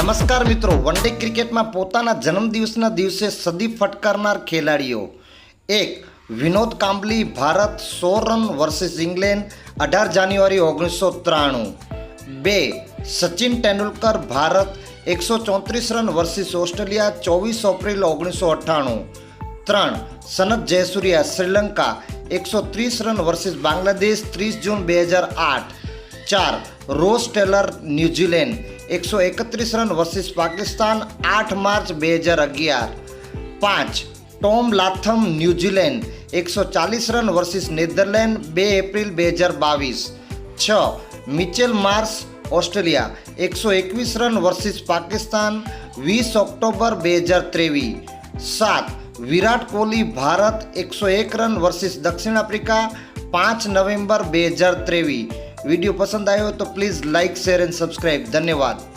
નમસ્કાર મિત્રો, one day ક્રિકેટમાં પોતાના જન્મદિવસના દિવસે સદી ફટકારનાર ખેલાડીઓ. 1. Vinod Kambli, Bharat 100 run versus England 18 January 1993. 2. Sachin Tendulkar, Bharat 134 run versus Australia 24 April 1998. 3. Sanath Jayasuriya, Sri Lanka 130 run versus Bangladesh 30 June 2008. 4. Ross Taylor, New Zealand 131 run versus Pakistan 8 March 2011. 5. Tom Latham, New Zealand 140 run versus Netherland 2 April 2022. 6. Mitchell Marsh, Australia 121 run versus Pakistan 20 October 2023. 7. Virat Kohli, Bharat 101 run versus દક્ષિણ Africa 5 November 2023. Video પસંદ આવ્યો તો please like, share and subscribe. ધન્યવાદ.